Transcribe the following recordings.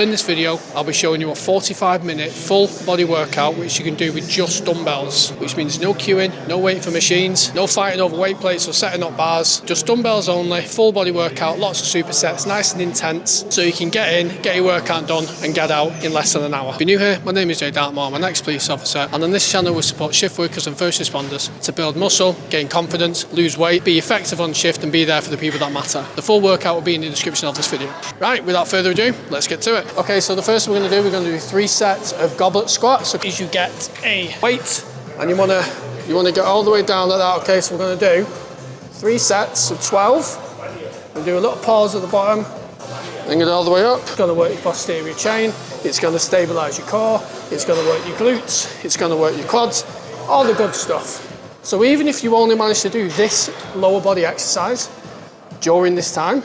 In this video, I'll be showing you a 45-minute full body workout which you can do with just dumbbells, which means no queuing, no waiting for machines, no fighting over weight plates or setting up bars, just dumbbells only, full body workout, lots of supersets, nice and intense, so you can get in, get your workout done and get out in less than an hour. If you're new here, my name is Jay Dartmoor, I'm an ex-police officer, and on this channel we support shift workers and first responders to build muscle, gain confidence, lose weight, be effective on shift and be there for the people that matter. The full workout will be in the description of this video. Right, without further ado, let's get to it. Okay, so the first we're going to do 3 sets of goblet squats. So as you get a weight and you want to get all the way down like that. Okay, so we're going to do 3 sets of 12 and do a little pause at the bottom, then get all the way up. It's going to work your posterior chain, it's going to stabilize your core, it's going to work your glutes, it's going to work your quads, all the good stuff. So even if you only manage to do this lower body exercise during this time,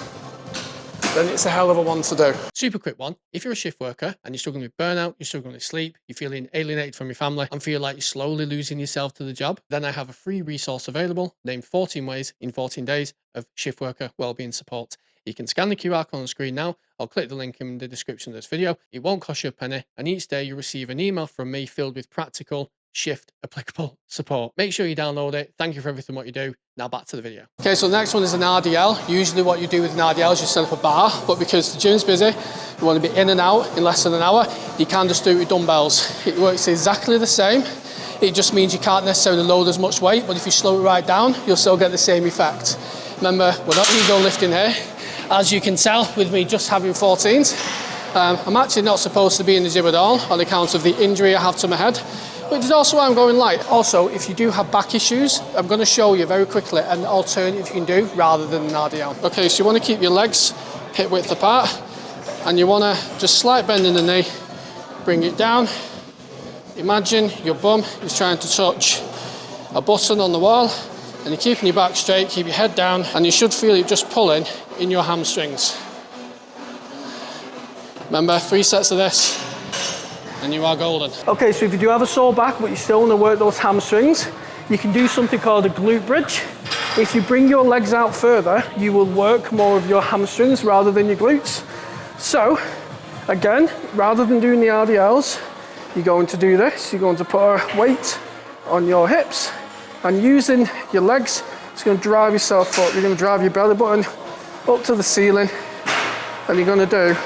then it's a hell of a one to do. Super quick one. If you're a shift worker and you're struggling with burnout, you're struggling with sleep, you're feeling alienated from your family and feel like you're slowly losing yourself to the job, then I have a free resource available named 14 Ways in 14 Days of Shift Worker Wellbeing Support. You can scan the QR code on the screen now. I'll click the link in the description of this video. It won't cost you a penny, and each day you receive an email from me filled with practical shift applicable support. Make sure you download it. Thank you for everything what you do. Now back to the video. Okay, so the next one is an RDL. Usually what you do with an RDL is you set up a bar, but because the gym's busy, you want to be in and out in less than an hour, you can just do it with dumbbells. It works exactly the same. It just means you can't necessarily load as much weight, but if you slow it right down, you'll still get the same effect. Remember, we're not ego lifting here. As you can tell with me just having 14s, I'm actually not supposed to be in the gym at all on account of the injury I have to my head. Which is also why I'm going light. Also, if you do have back issues, I'm going to show you very quickly an alternative you can do rather than an RDL. Okay, so you want to keep your legs hip width apart and you want to just slight bend in the knee, bring it down. Imagine your bum is trying to touch a button on the wall and you're keeping your back straight, keep your head down, and you should feel it just pulling in your hamstrings. Remember, 3 sets of this and you are golden. Okay, so if you do have a sore back but you still want to work those hamstrings, you can do something called a glute bridge. If you bring your legs out further, you will work more of your hamstrings rather than your glutes. So again, rather than doing the RDLs, you're going to do this. You're going to put a weight on your hips and using your legs, it's going to drive yourself up. You're going to drive your belly button up to the ceiling and you're going to do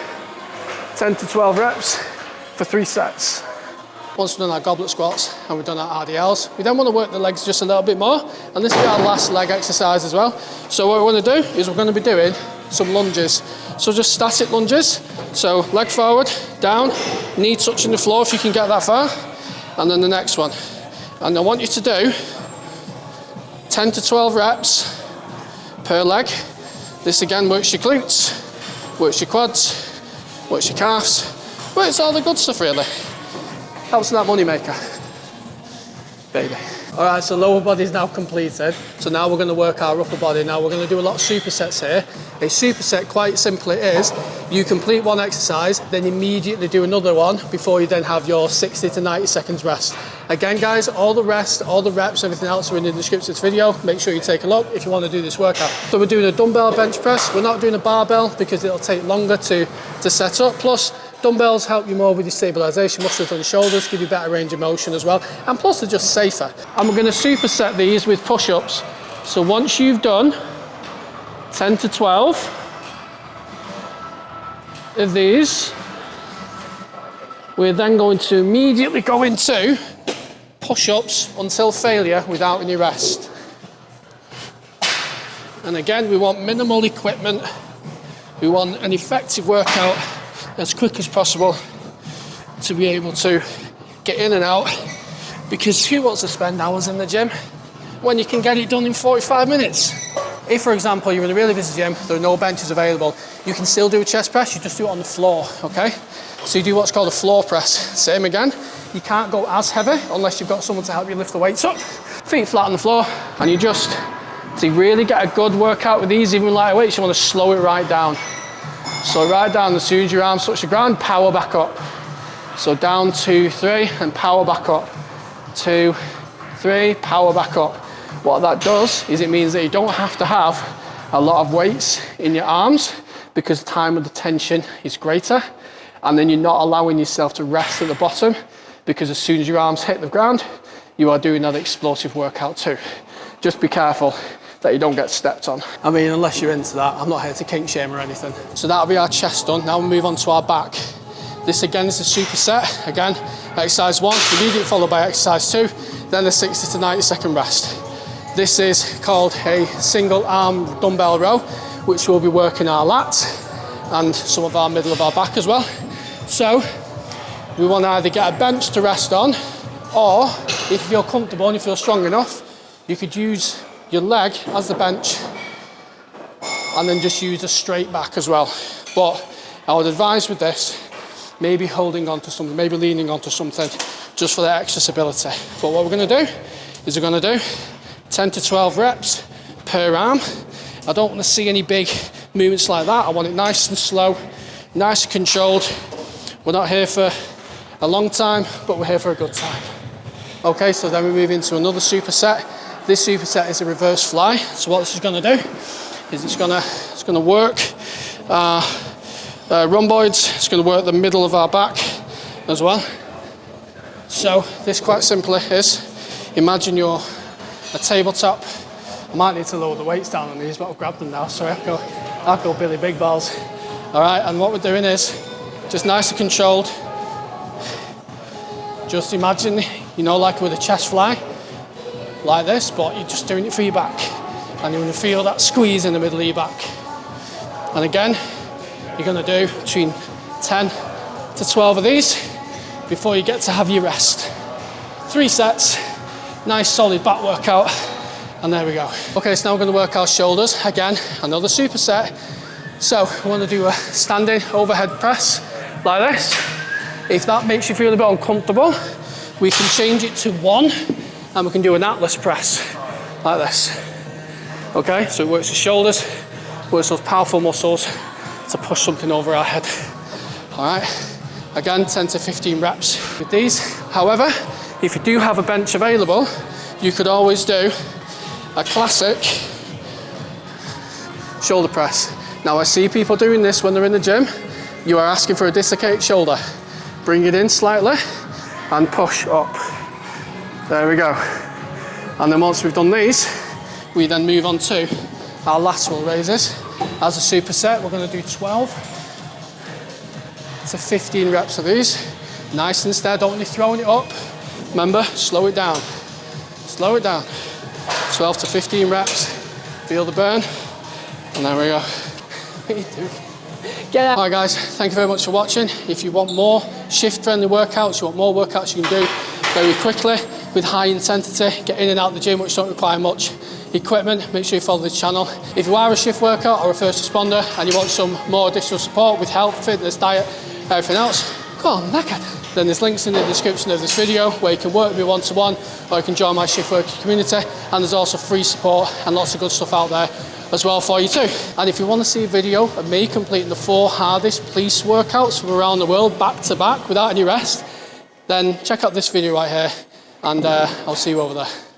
10 to 12 reps for 3 sets. Once we've done our goblet squats and we've done our RDLs, we then want to work the legs just a little bit more, and this will be our last leg exercise as well. So what we want to do is we're going to be doing some lunges. So just static lunges. So leg forward, down, knee touching the floor if you can get that far, and then the next one. And I want you to do 10 to 12 reps per leg. This again works your glutes, works your quads, works your calves. Well, it's all the good stuff really. Helps in that money maker, baby. All right, so lower body is now completed. So now we're going to work our upper body. Now we're going to do a lot of supersets here. A superset, quite simply, is you complete one exercise, then immediately do another one before you then have your 60 to 90 seconds rest. Again, guys, all the rest, all the reps, everything else are in the description of this video. Make sure you take a look if you want to do this workout. So we're doing a dumbbell bench press. We're not doing a barbell because it'll take longer to set up. Plus, dumbbells help you more with your stabilization muscles on your shoulders, give you better range of motion as well, and plus they're just safer. And we're going to superset these with push-ups. So once you've done 10 to 12 of these, we're then going to immediately go into push-ups until failure without any rest. And again, we want minimal equipment. We want an effective workout as quick as possible to be able to get in and out, because who wants to spend hours in the gym when you can get it done in 45 minutes? If, for example, you're in a really busy gym, there are no benches available, you can still do a chest press, you just do it on the floor, okay? So you do what's called a floor press. Same again, you can't go as heavy unless you've got someone to help you lift the weights up. Feet flat on the floor, and you just, to really get a good workout with these, even lighter weights, you want to slow it right down. So right down, as soon as your arms touch the ground, power back up. So down, 2, 3, and power back up. 2, 3, power back up. What that does is it means that you don't have to have a lot of weights in your arms because time of the tension is greater, and then you're not allowing yourself to rest at the bottom, because as soon as your arms hit the ground, you are doing that explosive workout too. Just be careful that you don't get stepped on. I mean, unless you're into that, I'm not here to kink shame or anything. So that'll be our chest done. Now we'll move on to our back. This again is a superset. Again, exercise 1, immediately followed by exercise 2, then the 60 to 90 second rest. This is called a single arm dumbbell row, which will be working our lats and some of our middle of our back as well. So we want to either get a bench to rest on, or if you feel comfortable and you feel strong enough, you could use your leg as the bench and then just use a straight back as well. But I would advise with this, maybe holding on to something, maybe leaning onto something, just for the extra stability. But what we're going to do is we're going to do 10 to 12 reps per arm. I don't want to see any big movements like that. I want it nice and slow, nice and controlled. We're not here for a long time, but we're here for a good time. Okay, so then we move into another superset. This superset is a reverse fly. So what this is going to do is it's going to work rhomboids. It's going to work the middle of our back as well. So this quite simply is, imagine you're a tabletop. I might need to lower the weights down on these, but I'll grab them now. Sorry, I'll go Billy Big Balls. All right, and what we're doing is just nice and controlled. Just imagine, you know, like with a chest fly, like this, but you're just doing it for your back. And you're going to feel that squeeze in the middle of your back. And again, you're going to do between 10 to 12 of these before you get to have your rest. 3 sets, nice solid back workout, and there we go. Okay, so now we're going to work our shoulders. Again, another superset. So we want to do a standing overhead press like this. If that makes you feel a bit uncomfortable, we can change it to 1, and we can do an Atlas press like this. Okay, so it works the shoulders, works those powerful muscles to push something over our head. All right, again, 10 to 15 reps with these. However, if you do have a bench available, you could always do a classic shoulder press. Now I see people doing this when they're in the gym. You are asking for a dislocated shoulder. Bring it in slightly and push up. There we go. And then once we've done these, we then move on to our lateral raises. As a superset, we're going to do 12 to 15 reps of these. Nice and steady, don't want you throwing it up. Remember, slow it down. Slow it down. 12 to 15 reps. Feel the burn. And there we go. What are you doing? Get out. Alright guys, thank you very much for watching. If you want more shift-friendly workouts, you want more workouts you can do very quickly with high intensity, get in and out of the gym, which don't require much equipment, make sure you follow this channel. If you are a shift worker or a first responder and you want some more additional support with health, fitness, diet, everything else, go on, knackered. Then there's links in the description of this video where you can work with me one-to-one, or you can join my shift worker community, and there's also free support and lots of good stuff out there as well for you too. And if you want to see a video of me completing the 4 hardest police workouts from around the world back to back without any rest, then check out this video right here, and I'll see you over there.